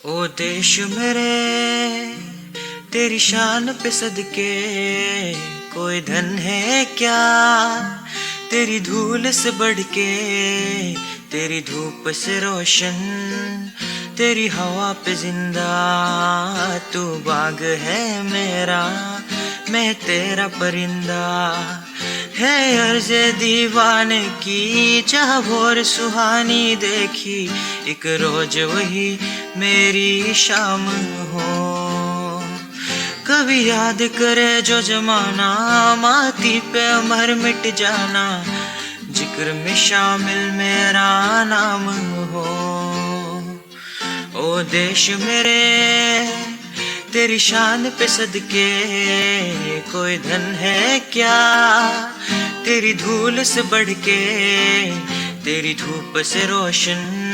ओ देश मेरे तेरी शान पे सदके कोई धन है क्या तेरी धूल से बढ़ के, तेरी धूप से रोशन, तेरी हवा पे जिंदा। तू बाग है मेरा, मैं तेरा परिंदा। है अर्ज़े दीवाने की चाह और सुहानी देखी, एक रोज वही मेरी शाम हो। कभी याद करे जो जमाना, माटी पे अमर मिट जाना, जिक्र में शामिल मेरा नाम हो। ओ देश मेरे तेरी शान पे सदके कोई धन है क्या तेरी धूल से बढ़ के, तेरी धूप से रोशन,